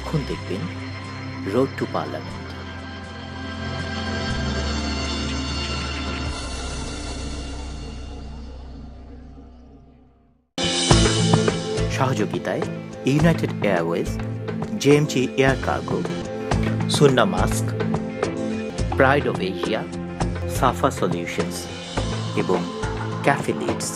এখন দেখবেন Road to Parliament. সহযোগিতায় United Airways, JMG Air Cargo, সুন্না মাস্ক, প্রাইড অফ এশিয়া, সাফা সলিউশনস এবং Cafe Leeds.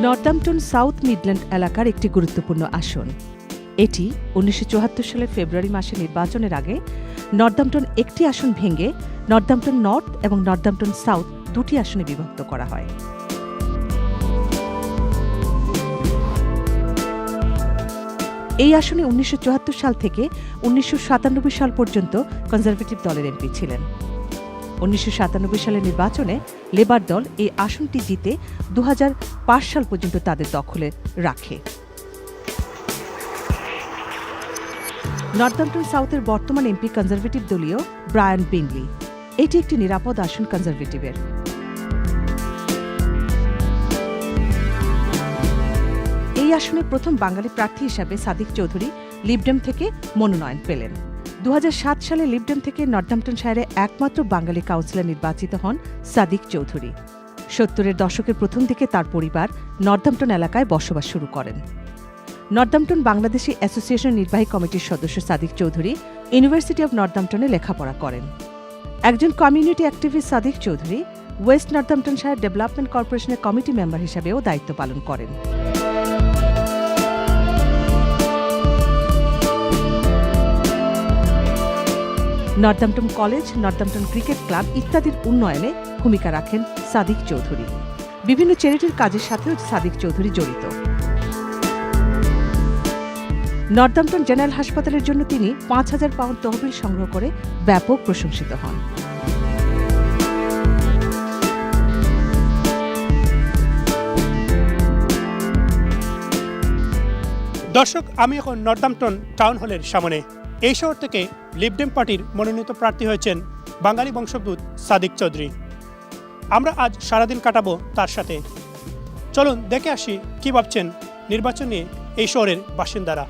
Northampton South Midland এলাকার একটি গুরুত্বপূর্ণ আসন। এটি 1974 সালের ফেব্রুয়ারি মাসে নির্বাচনের আগে নর্দাম্পটন একটি আসন ভেঙে নর্দাম্পটন নর্থ এবং নর্দাম্পটন সাউথ দুটি আসনে বিভক্ত করা হয়। এই আসনে 1974 সাল থেকে 1997 সাল পর্যন্ত কনজারভেটিভ দলের এমপি ছিলেন। 1997 সালের নির্বাচনে লেবার দল এই আসনটি জিতে 2005 সাল পর্যন্ত তাদের দখলে রাখে। নর্দাম্পটন সাউথের বর্তমান এমপি কনজারভেটিভ দলীয় ব্রায়ান বিংলি। এটি একটি নিরাপদ আসন কনজারভেটিভের। এই আসনে প্রথম বাঙালি প্রার্থী হিসাবে সাদিক চৌধুরী লিবডেম থেকে মনোনয়ন পেলেন। 2007 সালে লিবডেম থেকে নর্দাম্পটনশায়ারে একমাত্র বাঙালি কাউন্সিলর নির্বাচিত হন সাদিক চৌধুরী। 70-এর দশকের প্রথম দিকে তার পরিবার নর্দাম্পটন এলাকায় বসবাস শুরু করেন। নর্দাম্পটন বাংলাদেশি অ্যাসোসিয়েশন নির্বাহী কমিটির সদস্য সাদিক চৌধুরী ইউনিভার্সিটি অব নর্দাম্পটনে লেখাপড়া করেন। একজন community activist Sadiq Chowdhury west Northamptonshire development কর্পোরেশনের কমিটি মেম্বার হিসেবেও দায়িত্ব পালন করেন। Northampton college, Northampton cricket club ইত্যাদির উন্নয়নে ভূমিকা রাখেন সাদিক চৌধুরী। বিভিন্ন চ্যারিটির কাজের সাথেও সাদিক চৌধুরী জড়িত। নর্দাম্পটন জেনারেল হাসপাতালের জন্য তিনি 5,000 পাউন্ড তহবিল সংগ্রহ করে ব্যাপক প্রশংসিত হন। দর্শক, আমি এখন নর্দাম্পটন টাউন হলের সামনে। এই শহর থেকে লিবডেম পার্টির মনোনীত প্রার্থী হয়েছেন বাঙালি বংশোদ্ভূত সাদিক চৌধুরী। আমরা আজ সারাদিন কাটাবো তার সাথে। চলুন দেখে আসি কী ভাবছেন নির্বাচন নিয়ে এই শহরের বাসিন্দারা।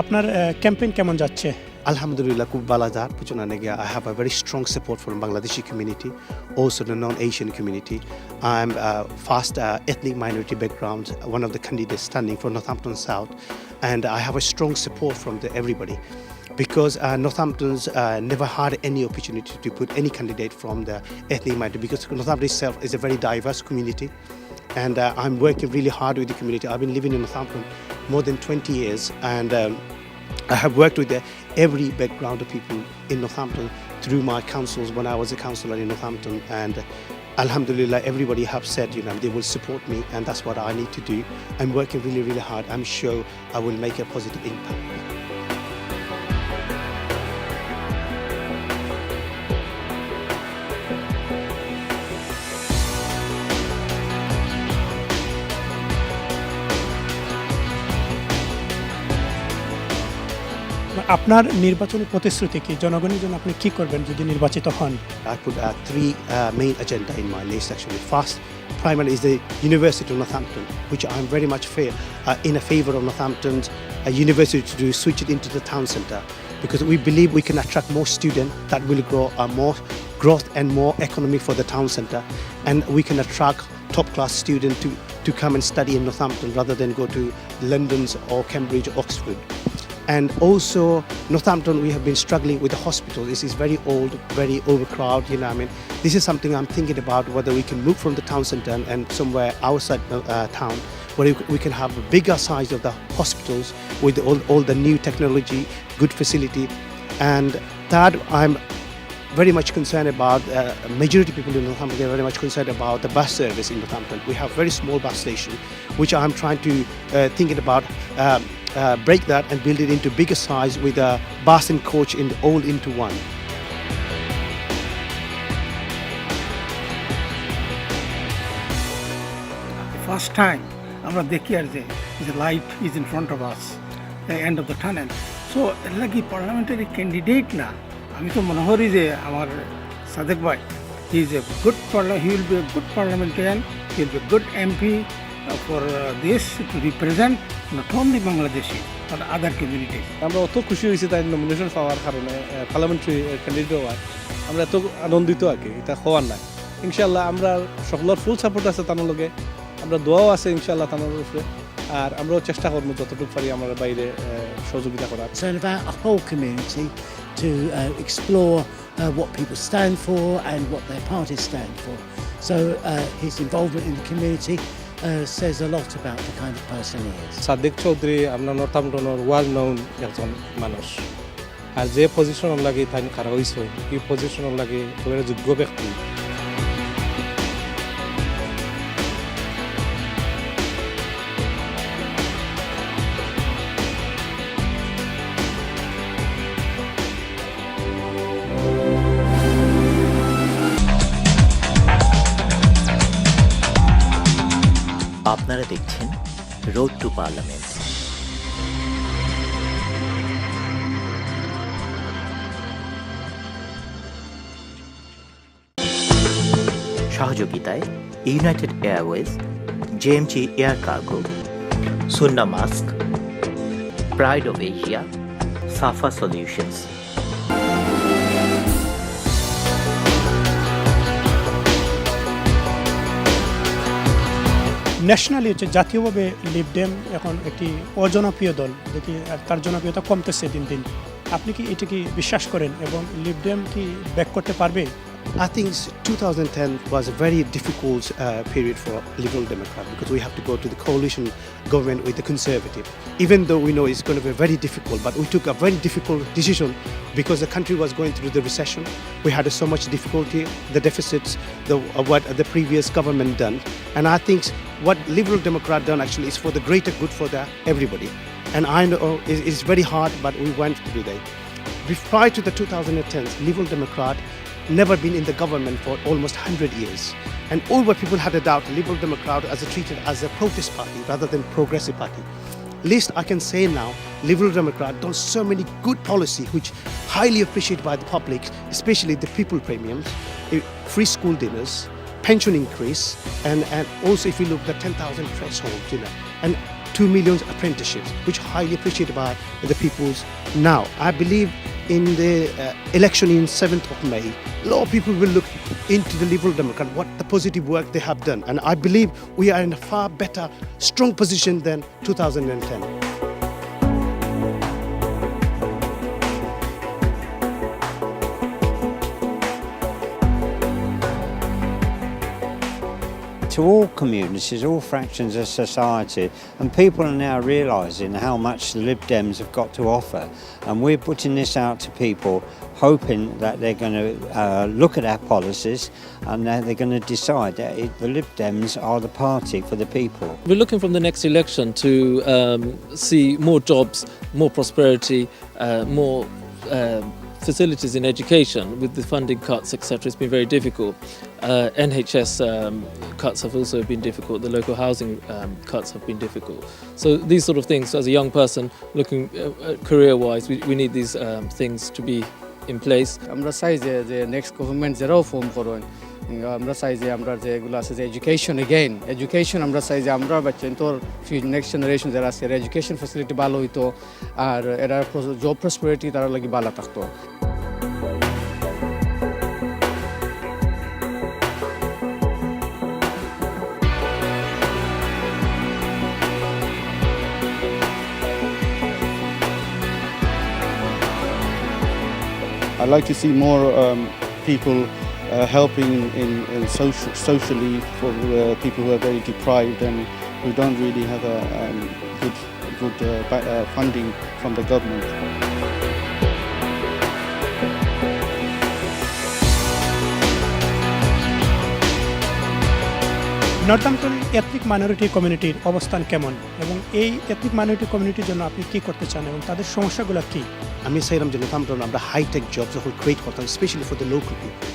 আপনার ক্যাম্পেইন কেমন যাচ্ছে? Alhamdulillah, খুব ভালো যার পিছনে নাকি I have a very strong support from Bangladeshi community, also the non-Asian community. I'm first ethnic minority background, one of the candidates standing for Northampton South, and I have a strong support from everybody. because Northampton's never had any opportunity to put any candidate from the ethnic minority, because Northampton itself is a very diverse community, and I'm working really hard with the community. I've been living in Northampton more than 20 years, and I have worked with every background of people in Northampton through my councils when I was a councillor in Northampton, and Alhamdulillah, everybody have said, they will support me, and that's what I need to do. I'm working really, really hard. I'm sure I will make a positive impact. আপনার নির্বাচনী প্রতিশ্রুতি কি, জনগণের জন্য আপনি কি করবেন যদি নির্বাচিত হন? I put three main agenda in my list actually. First, primary is the University of Northampton, which I'm very much in a favor of Northampton's university to switch it into the town centre, because we believe we can attract more students that will grow more growth and more economy for the town centre, and we can attract top class students to come and study in Northampton rather than go to London's or Cambridge or Oxford. And also Northampton, we have been struggling with the hospital. This is very old, very overcrowded, This is something I'm thinking about, whether we can move from the town centre and somewhere outside town, where we can have a bigger size of the hospitals with all the new technology, good facility. And third, I'm very much concerned about majority of people in Northampton. They're very much concerned about the bus service in Northampton. We have very small bus station, which I'm trying to thinking about break that and build it into bigger size with a bus and coach all into one. First time আমরা দেখি আর যে light is in front of us, the end of the tunnel. So এর লাগি parliamentary candidate না, আমি তো মনে করি যে আমার সাদেক ভাই he is a good he will B a good parliamentarian, he will B a good MP for this two represent not only Bangladeshi but other community. আমরা অত খুশি হয়েছি তাই নমিনেশন পাওয়ার কারণে, পার্লামেন্টারি ক্যান্ডিডেট হওয়ার আমরা এত আনন্দিত আর কি, এটা হওয়ার নাই। ইনশাল্লাহ আমরা সকলের ফুল সাপোর্ট আছে তার লগে, আমরা দোয়াও আছে ইনশাল্লাহ তার উপরে, আর আমরাও চেষ্টা করবো যতটুকু পারি আমার বাইরে সহযোগিতা করার। It's about a whole community to explore what people stand for and what their parties stand for. So his involvement in the community says a lot about the kind of person he is. Sadiq Chowdhury আপনার নর্থাম্পটনের well known একজন মানুষ, আর যে পজিশনের লাগে তাই খারাপ হয়েছে, এই পজিশনের লাগে যোগ্য ব্যক্তি। আপনারা দেখছেন রোড টু পার্লামেন্ট। সহযোগিতায় United Airways, JMG Air Cargo, সুন্না মাস্ক, প্রাইড অফ এশিয়া, সাফা সলিউশনস। ন্যাশনালি জাতীয়ভাবে লিবডেম এখন একটি অজনপ্রিয় দল, দেখি তার জনপ্রিয়তা কমতেছে দিন দিন। আপনি কি এটা কি বিশ্বাস করেন এবং লিবডেম কি ব্যাক করতে পারবে? I think 2010 was a very difficult period for Liberal Democrat, because we have to go to the coalition government with the Conservative. Even though we know it's going to be very difficult, but we took a very difficult decision because the country was going through the recession. We had so much difficulty, the deficits, what the previous government done. And I think what Liberal Democrat done actually is for the greater good for everybody. And I know it's very hard, but we went through that. Prior to the 2010s, Liberal Democrat never been in the government for almost 100 years. And over people had a doubt Liberal Democrat treated as a protest party rather than progressive party. Least I can say now, Liberal Democrat done so many good policy which highly appreciated by the public, especially the people premiums, free school dinners, pension increase, and also if you look at the 10,000 threshold, and 2 million apprenticeships, which highly appreciated by the peoples. Now, I believe in the election in 7th of May, a lot of people will look into the Liberal Democrat, what the positive work they have done. And I believe we are in a far better, strong position than 2010. to all communities, all fractions of society, and people are now realising how much the Lib Dems have got to offer, and we're putting this out to people hoping that they're going to look at our policies and that they're going to decide that the Lib Dems are the party for the people. We're looking from the next election to see more jobs, more prosperity, more facilities in education. With the funding cuts, etc., it's been very difficult. NHS cuts have also been difficult. The local housing cuts have been difficult. So these sort of things, as a young person looking career-wise, we need these things to be in place. আমরা চাই যে next government যারাও form করবেন আমরা চাই যে আমরা যেগুলো আছে যে এডুকেশন আমরা চাই যে আমরা বাচ্চা তোর নেক্সট জেনারেশন যারা আছে এডুকেশন ফ্যাসিলিটি ভালো হইতো আর এরা জব প্রসপারিটি তারা লাগি ভালো থাকতো। I'd like to see more people helping in socially for people who are very deprived and who don't really have a good funding from the government. Northampton ethnic minority কমিউনিটির অবস্থান কেমন এবং এই ethnic minority কমিউনিটির জন্য আপনি কি করতে চান এবং তাদের সমস্যাগুলো কি? আমি চাইলাম যে নর্দাম্পটন আমরা হাইটেক জবস যখন ক্রিয়েট করতাম, specially for the local people,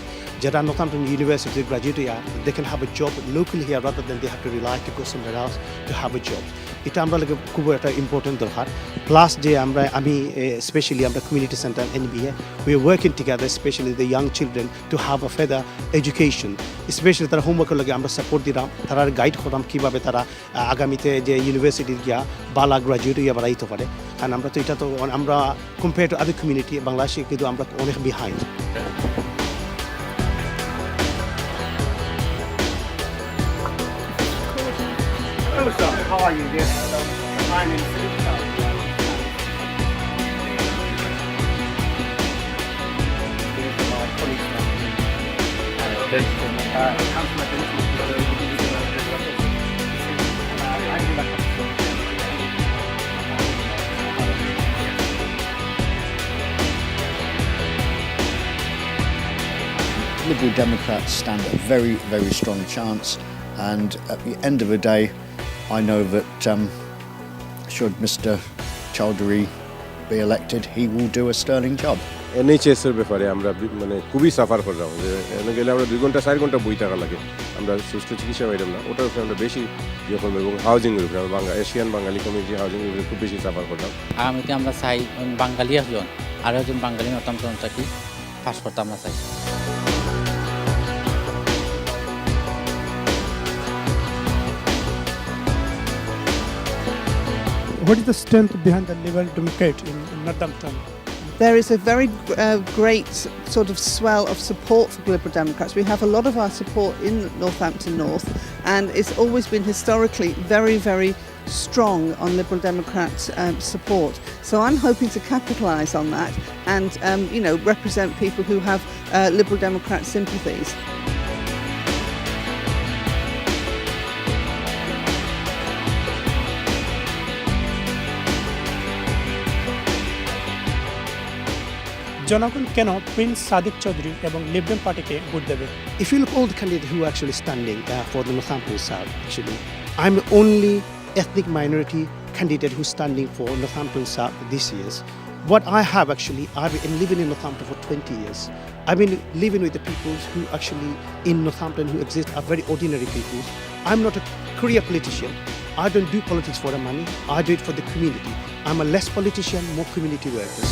যারা Northampton university graduate they can have a job locally here rather than they have to rely to go somewhere else to have a job. এটা আমরা লাগে খুব একটা important দরকার। Plus যে আমি specially আমরা community centre NBA we are working together specially the young children to have a feather education, specially তারা হোমওয়ার্কের লাগে আমরা সাপোর্ট দিলাম, তারা গাইড করলাম কীভাবে তারা আগামীতে যে ইউনিভার্সিটির গিয়া বালা গ্রাজুয়েট ইয়া বাড়াইতে পারে। কারণ আমরা তো এটা তো আমরা কম্পেয়ার টু আদার কমিউনিটি বাংলাদেশে কিন্তু আমরা অনেক behind. How are you? Yes. I'm in Liberal Democrats stand a very, very strong chance, and at the end of the day, I know that should Mr. Chaudhury be elected, he will do a sterling job. NHS এর ব্যাপারে আমরা মানে খুবই suffer করলাম, যে এনে গেলে আমরা 2 ঘন্টা 4 ঘন্টা বই টাকা লাগে, আমরা সুস্থ চিকিৎসা পাইলাম না। ওটার উপরে আমরা বেশি ইয়ে করবো এবং হাউজিংয়ের উপরে আমরা এশিয়ান বাঙালি কমিউনিটি হাউজিংয়ের উপরে খুব বেশি সাফার করলাম। আগামীতে আমরা চাই বাঙালি একজন আরও একজন বাঙালি নতুন চাকরি পাস করতে আমরা চাই। What is the strength behind the Liberal Democrat in Northampton? There is a very great sort of swell of support for Liberal Democrats. We have a lot of our support in Northampton North, and it's always been historically very, very strong on Liberal Democrats support. So I'm hoping to capitalise on that and represent people who have Liberal Democrat sympathies. জনগণ কেন Prince Sadiq Chowdhury এবং Lib Dem পার্টিকে vote দেবে? If you look all the candidates who are actually standing for the Northampton South, actually, I'm the only ethnic minority candidate who's standing for Northampton South this year. What I have actually, I've been living in Northampton for 20 years. I've been living with the people who actually in Northampton who exist are very ordinary people. I'm not a career politician. I don't do politics for the money. I do it for the community. I'm a less politician, more community workers.